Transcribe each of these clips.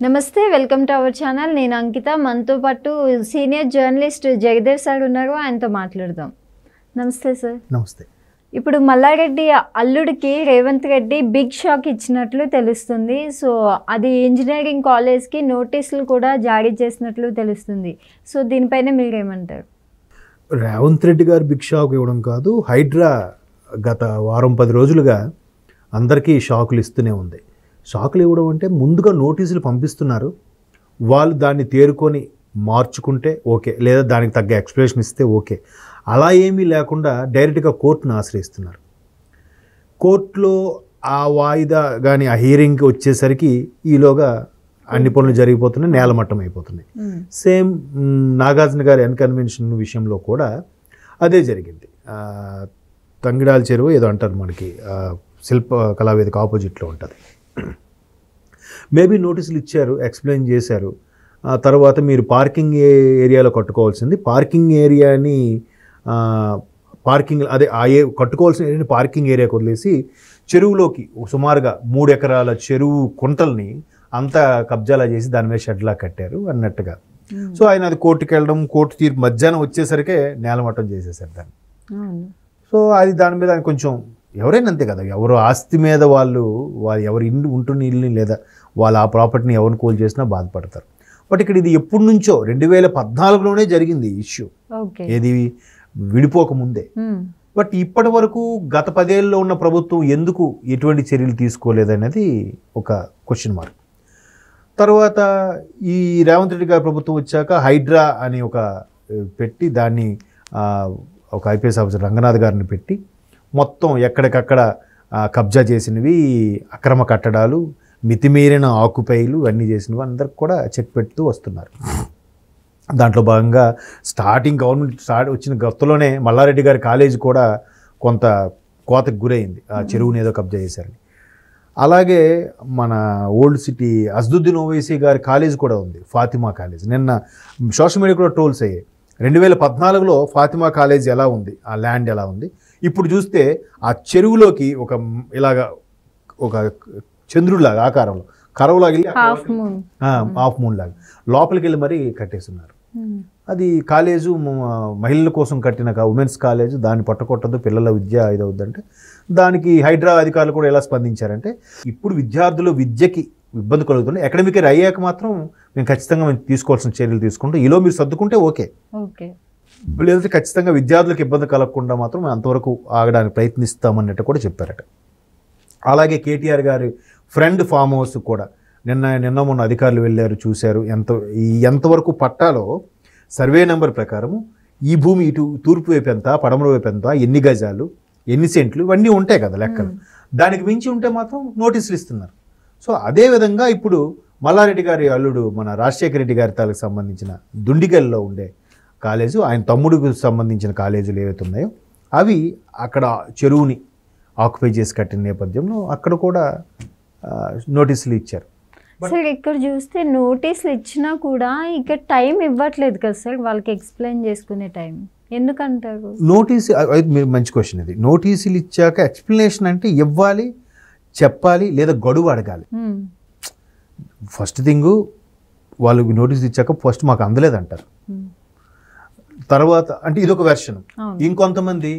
నమస్తే, welcome to our channel. నేను అంకిత. మనతో పాటు సీనియర్ జర్నలిస్ట్ జగదేవ్ సార్ ఉన్నారు. ఆయనతో మాట్లాడదాం. నమస్తే సార్. నమస్తే. ఇప్పుడు మల్లారెడ్డి అల్లుడికి రేవంత్ రెడ్డి బిగ్ షాక్ ఇచ్చినట్లు తెలుస్తుంది. సో అది ఇంజనీరింగ్ కాలేజ్కి నోటీసులు కూడా జారీ చేసినట్లు తెలుస్తుంది. సో దీనిపైన మీరేమంటారు? రేవంత్ రెడ్డి గారు బిగ్ షాక్ ఇవ్వడం కాదు, హైడ్రా గత వారం 10 రోజులుగా అందరికీ షాకులు ఇస్తూనే ఉంది. షాకులు ఇవ్వడం అంటే ముందుగా నోటీసులు పంపిస్తున్నారు, వాళ్ళు దాన్ని తేరుకొని మార్చుకుంటే ఓకే, లేదా దానికి తగ్గ ఎక్స్ప్లెనేషన్ ఇస్తే ఓకే. అలా ఏమీ లేకుండా డైరెక్ట్గా కోర్టును ఆశ్రయిస్తున్నారు. కోర్టులో ఆ వాయిదా కానీ ఆ హియరింగ్కి వచ్చేసరికి ఈలోగా అన్ని పనులు జరిగిపోతున్నాయి, నేలమట్టం అయిపోతున్నాయి. సేమ్ నాగార్జున గారి కన్వెన్షన్ విషయంలో కూడా అదే జరిగింది. తంగిడాల చెరువు ఏదో అంటారు, మనకి శిల్ప కళావేదిక ఆపోజిట్లో ఉంటుంది. మేబీ నోటీసులు ఇచ్చారు, ఎక్స్ప్లెయిన్ చేశారు. ఆ తర్వాత మీరు పార్కింగ్ ఏరియాలో కట్టుకోవాల్సింది, పార్కింగ్ ఏరియాని పార్కింగ్ అదే కట్టుకోవాల్సిన ఏరియాని పార్కింగ్ ఏరియాకి వదిలేసి చెరువులోకి సుమారుగా 3 ఎకరాల చెరువు కుంటల్ని అంతా కబ్జాలా చేసి దాని మీద షెడ్లా కట్టారు అన్నట్టుగా. సో ఆయన అది కోర్టుకి వెళ్ళడం, కోర్టు తీర్పు మధ్యాహ్నం వచ్చేసరికి నేలమట్టం చేసేసారు దాన్ని. సో అది దాని మీద కొంచెం ఎవరైనా అంతే కదా, ఎవరు ఆస్తి మీద వాళ్ళు ఎవరు ఇల్లు ఉంటున్న ఇల్లుని లేదా వాళ్ళ ఆ ప్రాపర్టీని ఎవరిని కూల్ చేసినా బాధపడతారు. బట్ ఇక్కడ ఇది ఎప్పటి నుంచో 2014లోనే జరిగింది ఈ ఇష్యూ, ఏది విడిపోకముందే. బట్ ఇప్పటి వరకు గత 10 ఏళ్ళలో ఉన్న ప్రభుత్వం ఎందుకు ఎటువంటి చర్యలు తీసుకోలేదనేది ఒక క్వశ్చన్ మార్క్. తర్వాత ఈ రేవంత్ రెడ్డి గారి ప్రభుత్వం వచ్చాక హైడ్రా అని ఒక పెట్టి దాన్ని ఒక ఐపీఎస్ ఆఫీసర్ రంగనాథ్ గారిని పెట్టి మొత్తం ఎక్కడికక్కడ కబ్జా చేసినవి, అక్రమ కట్టడాలు, మితిమీరిన ఆకుపైలు అన్నీ చేసినవి అందరికి కూడా చెక్ పెడుతూ వస్తున్నారు. దాంట్లో భాగంగా గవర్నమెంట్ వచ్చిన గతంలోనే మల్లారెడ్డి గారి కాలేజీ కూడా కొంత కోతకు గురైంది, ఆ చెరువుని ఏదో కబ్జా చేశారని. అలాగే మన ఓల్డ్ సిటీ అజ్దుద్దీన్ ఓవైసీ గారి కాలేజ్ కూడా ఉంది, ఫాతిమా కాలేజ్. నిన్న సోషల్ మీడియా కూడా ట్రోల్స్ అయ్యాయి. 2014లో ఫాతిమా కాలేజ్ ఎలా ఉంది, ఆ ల్యాండ్ ఎలా ఉంది, ఇప్పుడు చూస్తే ఆ చెరువులోకి ఇలాగా ఒక చంద్రుడిలాగా ఆకారంలో కరవులాగా వెళ్ళి హాఫ్ మూన్ లాగా లోపలికి వెళ్ళి మరీ కట్టేస్తున్నారు. అది కాలేజు మహిళల కోసం కట్టిన ఉమెన్స్ కాలేజు, దాన్ని పట్టుకొట్టద్దు, పిల్లల విద్య ఇదవుద్దంటే దానికి హైడ్రా అధికారులు కూడా ఎలా స్పందించారంటే, ఇప్పుడు విద్యార్థులు విద్యకి ఇబ్బంది కలుగుతున్నాయి, అకాడమిక్ ఇయర్ అయ్యాక మాత్రం మేము ఖచ్చితంగా తీసుకోవాల్సిన చర్యలు తీసుకుంటాం, ఈలో మీరు సర్దుకుంటే ఓకే, లేదంటే ఖచ్చితంగా విద్యార్థులకు ఇబ్బంది కలగకుండా మాత్రం మేము అంతవరకు ఆగడానికి ప్రయత్నిస్తామన్నట్టు కూడా చెప్పారట. అలాగే కేటీఆర్ గారి ఫ్రెండ్ ఫామ్ హౌస్ కూడా నిన్న మొన్న అధికారులు వెళ్ళారు, చూశారు. ఎంతవరకు పట్టాలో సర్వే నెంబర్ ప్రకారము ఈ భూమి ఇటు తూర్పు వైపు ఎంత, పడమర వైపు ఎంత, ఎన్ని గజాలు, ఎన్ని సెంట్లు, ఇవన్నీ ఉంటాయి కదా లెక్కలు. దానికి మించి ఉంటే మాత్రం నోటీసులు ఇస్తున్నారు. సో అదేవిధంగా ఇప్పుడు మల్లారెడ్డి గారి అల్లుడు మన రాజశేఖర రెడ్డి గారి తాలకు సంబంధించిన దుండిగల్లో ఉండే కాలేజు, ఆయన తమ్ముడికి సంబంధించిన కాలేజీలు ఏవైతే ఉన్నాయో అవి అక్కడ చెరువుని ఆక్యుపై చేసి కట్టిన నేపథ్యంలో అక్కడ కూడా నోటీసులు ఇచ్చారు. సార్ ఇక్కడ చూస్తే నోటీసులు ఇచ్చినా కూడా ఇక్కడ టైం ఇవ్వట్లేదు కదా సార్, వాళ్ళకి ఎక్స్ప్లెయిన్ చేసుకునే టైం ఎందుకంటారు? మీరు మంచి క్వశ్చన్ ఇది. నోటీసులు ఇచ్చాక ఎక్స్ప్లెనేషన్ అంటే ఇవ్వాలి, చెప్పాలి, లేదా గడువు అడగాలి. ఫస్ట్ థింగ్ వాళ్ళు నోటీసులు ఇచ్చాక ఫస్ట్ మాకు అందలేదంటారు, తర్వాత అంటే ఇదొక వెర్షన్. ఇంకొంతమంది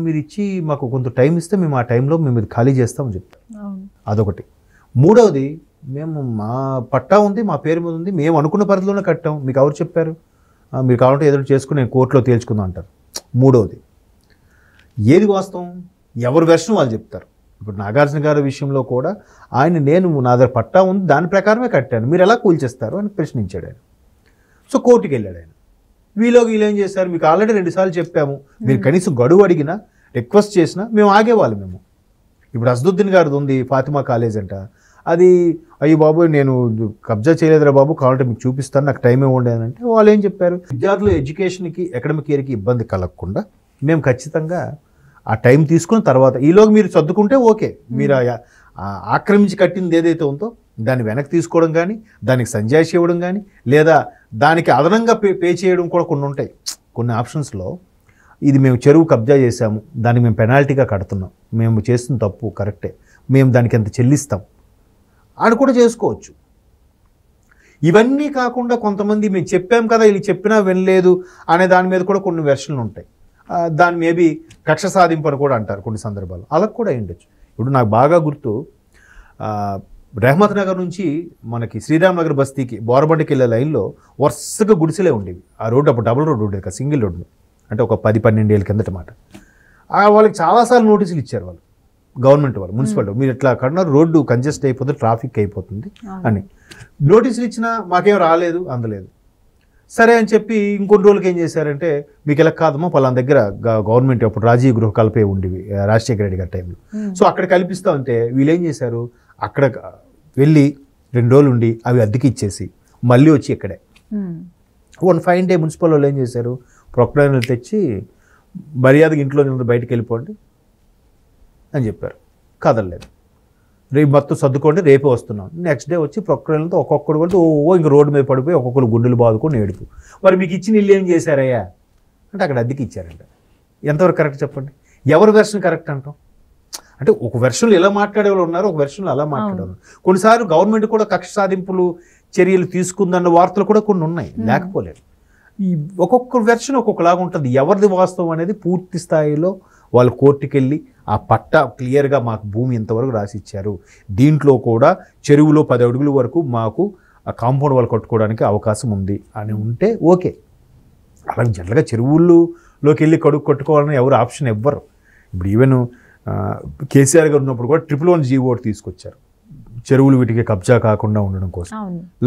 మీరు ఇచ్చి మాకు కొంత టైం ఇస్తే మేము ఆ టైంలో మేము ఇది ఖాళీ చేస్తామని చెప్తాం, అదొకటి. మూడవది, మేము మా పట్టా ఉంది, మా పేరు మీద ఉంది, మేము అనుకున్న పరిధిలోనే కట్టాం, మీకు ఎవరు చెప్పారు, మీరు కావాలంటే ఏదో చేసుకుని నేను కోర్టులో తేల్చుకుందాం అంటారు. మూడవది, ఏది వాస్తవం, ఎవరి వెర్షన్ వాళ్ళు చెప్తారు. ఇప్పుడు నాగార్జున గారి విషయంలో కూడా నేను నా దగ్గర పట్టా ఉంది, దాని ప్రకారమే కట్టాను, మీరు ఎలా కూల్చేస్తారు అని ప్రశ్నించాడు ఆయన. సో కోర్టుకి వెళ్ళాడు ఆయన. వీళ్ళు ఏం చేశారు, మీకు ఆల్రెడీ 2 సార్లు చెప్పాము, మీరు కనీసం గడువు అడిగినా రిక్వెస్ట్ చేసినా మేము ఆగేవాళ్ళు. మేము ఇప్పుడు అజ్దుద్దీన్ గారిది ఉంది ఫాతిమా కాలేజ్ అంట, అది అయ్యి బాబు నేను కబ్జా చేయలేదురా బాబు, కావాలంటే మీకు చూపిస్తాను, నాకు టైం ఇవ్వండి అని అంటే వాళ్ళు ఏం చెప్పారు, విద్యార్థులు ఎడ్యుకేషన్కి అకాడమిక్ ఇయర్కి ఇబ్బంది కలగకుండా మేము ఖచ్చితంగా ఆ టైం తీసుకున్న తర్వాత ఈలోగా మీరు సర్దుకుంటే ఓకే, మీరు ఆక్రమించి కట్టింది ఏదైతే ఉందో దాన్ని వెనక్కి తీసుకోవడం కానీ, దానికి సంజాయిషి ఇవ్వడం కానీ, లేదా దానికి అదనంగా పే చేయడం కూడా కొన్ని ఉంటాయి. కొన్ని ఆప్షన్స్లో ఇది మేము చెరువు కబ్జా చేసాము, దానికి మేము పెనాల్టీగా కడుతున్నాం, మేము చేస్తున్న తప్పు కరెక్టే, మేము దానికి ఎంత చెల్లిస్తాం అని కూడా చేసుకోవచ్చు. ఇవన్నీ కాకుండా కొంతమంది మేము చెప్పాం కదా వీళ్ళు చెప్పినా వినలేదు అనే దాని మీద కూడా కొన్ని వెర్షన్లు ఉంటాయి. దాని మేబీ కక్ష సాధింపు అని కూడా అంటారు కొన్ని సందర్భాలు, అలా కూడా ఉండొచ్చు. ఇప్పుడు నాకు బాగా గుర్తు, రెహమత్ నగర్ నుంచి మనకి శ్రీరామ్ నగర్ బస్తీకి బోరబండికి వెళ్ళే లైన్లో వరుసగా గుడిసెలే ఉండేవి. ఆ రోడ్డు అప్పుడు డబుల్ రోడ్డు ఉండేది కదా, సింగిల్ రోడ్డు, అంటే ఒక 10-12 ఏళ్ళ కిందట మాట. వాళ్ళకి చాలాసార్లు నోటీసులు ఇచ్చారు వాళ్ళు, గవర్నమెంట్ వాళ్ళు, మున్సిపాలిటీ, మీరు ఇట్లా కన్నా రోడ్డు కంజెస్ట్ అయిపోతుంది, ట్రాఫిక్ అయిపోతుంది అని నోటీసులు ఇచ్చినా మాకేం రాలేదు, అందలేదు. సరే అని చెప్పి ఇంకొన్ని రోజులకి ఏం చేశారంటే, మీకు ఎలా కాదమ్మా పలానా దగ్గర గవర్నమెంట్ అప్పుడు రాజీవ్ గృహ కల్పే ఉండేవి రాజశేఖర రెడ్డి గారి టైంలో, సో అక్కడ కల్పిస్తూ ఉంటే వీళ్ళు ఏం చేశారు, అక్కడ వెళ్ళి 2 రోజులు ఉండి అవి అద్దెకి ఇచ్చేసి మళ్ళీ వచ్చి ఇక్కడే వన్ ఫైన్ డే మున్సిపల్ వాళ్ళు ఏం చేశారు, ప్రొక్లైనర్లు తెచ్చి మర్యాదగా ఇంట్లో నుంచి బయటకు వెళ్ళిపోండి అని చెప్పారు. కదలలేదు. రేపు మొత్తం సర్దుకోండి, రేపే వస్తున్నాం. నెక్స్ట్ డే వచ్చి ప్రొక్లైనర్తో ఒక్కొక్కడు కూడా ఇంక రోడ్డు మీద పడిపోయి ఒక్కొక్కరు గుండెలు బాదుకొని ఏడుపు. మరి మీకు ఇచ్చిన ఇల్లు ఏం చేశారయ్యా అంటే అక్కడ అద్దెకి ఇచ్చారంట. ఎంతవరకు కరెక్ట్ చెప్పండి? ఎవరి వెర్షన్ కరెక్ట్ అంటాం? అంటే ఒక వెర్షన్లు ఎలా మాట్లాడే వాళ్ళు ఉన్నారు, ఒక వెర్షన్లు అలా మాట్లాడేవాళ్ళు. కొన్నిసార్లు గవర్నమెంట్ కూడా కక్ష సాధింపులు చర్యలు తీసుకుందన్న వార్తలు కూడా కొన్ని ఉన్నాయి, లేకపోలేదు. ఈ ఒక్కొక్క వెర్షన్ ఒక్కొక్కలాగా ఉంటుంది. ఎవరిది వాస్తవం అనేది పూర్తి స్థాయిలో వాళ్ళు కోర్టుకి వెళ్ళి ఆ పట్టా క్లియర్గా మాకు భూమి ఇంతవరకు రాసి ఇచ్చారు, దీంట్లో కూడా చెరువులో 10 అడుగుల వరకు మాకు ఆ కాంపౌండ్ వాళ్ళు కట్టుకోవడానికి అవకాశం ఉంది అని ఉంటే ఓకే. అలాగే జనరల్గా చెరువుల్లోకి వెళ్ళి కట్టుకోవాలని ఎవరు ఆప్షన్ ఇవ్వరు. ఇప్పుడు ఈవెన్ కేసీఆర్ గారు ఉన్నప్పుడు కూడా 111 జీవో తీసుకొచ్చారు, చెరువులు వీటికి కబ్జా కాకుండా ఉండడం కోసం.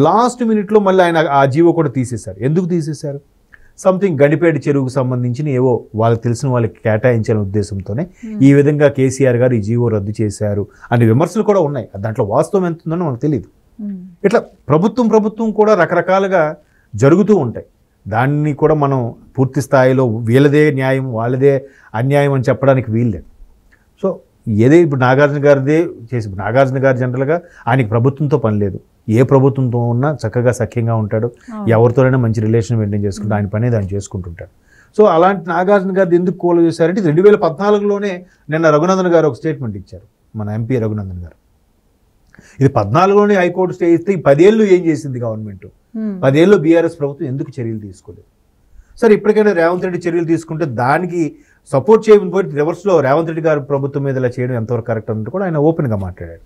లాస్ట్ మినిట్లో మళ్ళీ ఆయన ఆ జీవో కూడా తీసేశారు. ఎందుకు తీసేశారు? సంథింగ్ గండిపేట చెరువుకు సంబంధించిన ఏవో వాళ్ళకి తెలిసిన వాళ్ళకి కేటాయించాలనే ఉద్దేశంతోనే ఈ విధంగా కేసీఆర్ గారు ఈ జీవో రద్దు చేశారు అనే విమర్శలు కూడా ఉన్నాయి. దాంట్లో వాస్తవం ఎంత ఉందో మనకు తెలియదు. ఇట్లా ప్రభుత్వం కూడా రకరకాలుగా జరుగుతూ ఉంటాయి. దాన్ని కూడా మనం పూర్తి స్థాయిలో వీళ్ళదే న్యాయం వాళ్ళదే అన్యాయం అని చెప్పడానికి వీల్లేదు. సో ఏదే ఇప్పుడు నాగార్జున గారిదే చేసి, నాగార్జున గారు జనరల్గా ఆయనకి ప్రభుత్వంతో పని లేదు, ఏ ప్రభుత్వంతో ఉన్నా చక్కగా సఖ్యంగా ఉంటాడు, ఎవరితోనైనా మంచి రిలేషన్ మెయింటైన్ చేసుకుంటూ ఆయన పని దాన్ని చేసుకుంటుంటాడు. సో అలాంటి నాగార్జున గారిది ఎందుకు కోల్ చేశారంటే 2014లోనే నిన్న రఘునందన్ గారు ఒక స్టేట్మెంట్ ఇచ్చారు, మన ఎంపీ రఘునందన్ గారు. ఇది 14లోనే హైకోర్టు స్టే ఇస్తే ఈ 10 ఏళ్ళు ఏం చేసింది గవర్నమెంట్? 10 ఏళ్ళు బీఆర్ఎస్ ప్రభుత్వం ఎందుకు చర్యలు తీసుకోలేదు? సరే ఇప్పటికైనా రేవంత్ రెడ్డి చర్యలు తీసుకుంటే దానికి సపోర్ట్ చేయకపోతే రివర్స్లో రేవంత్ రెడ్డి గారి ప్రభుత్వం మీద ఇలా చేయడం ఎంతవరకు కరెక్ట్ అన్నట్టు కూడా ఆయన ఓపెన్గా మాట్లాడాడు.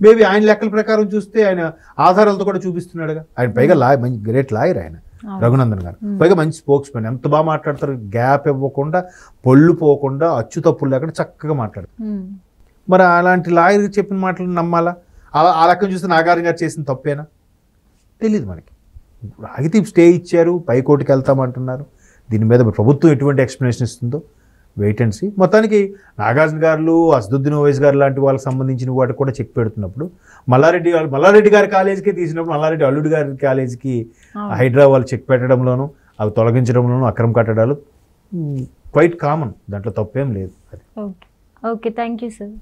మేబీ ఆయన లెక్కల ప్రకారం చూస్తే ఆయన ఆధారాలతో కూడా చూపిస్తున్నాడుగా. ఆయన పైగా మంచి గ్రేట్ లాయర్ ఆయన రఘునందన్ గారు, పైగా మంచి స్పోక్స్ మ్యాన్, ఎంత బాగా మాట్లాడతారు, గ్యాప్ ఇవ్వకుండా పొల్లు పోకుండా అచ్చు తప్పులు లేకుండా చక్కగా మాట్లాడతారు. మరి అలాంటి లాయర్ చెప్పిన మాటలు నమ్మాలా? ఆ లెక్కను చూస్తే నాగార్జున గారు చేసిన తప్పేనా? తెలియదు మనకి. ఆగితే స్టే ఇచ్చారు, పైకోర్టుకి వెళ్తామంటున్నారు. దీని మీద ప్రభుత్వం ఎటువంటి ఎక్స్ప్లెనేషన్ ఇస్తుందో వెయిట్ అండ్ సీ. మొత్తానికి నాగార్జున గారు, అసదుద్దీన్ ఓవైసీ గారు లాంటి వాళ్ళకి సంబంధించిన వాటికి కూడా చెక్ పెడుతున్నప్పుడు మల్లారెడ్డి గారి కాలేజీకి తీసినప్పుడు మల్లారెడ్డి అల్లుడి గారి కాలేజీకి హైడ్రా వాళ్ళు చెక్ పెట్టడంలోనూ అవి తొలగించడంలోనూ అక్రమ కట్టడాలు క్వైట్ కామన్, దాంట్లో తప్పేం లేదు. అది ఓకే, థ్యాంక్ యూ సార్.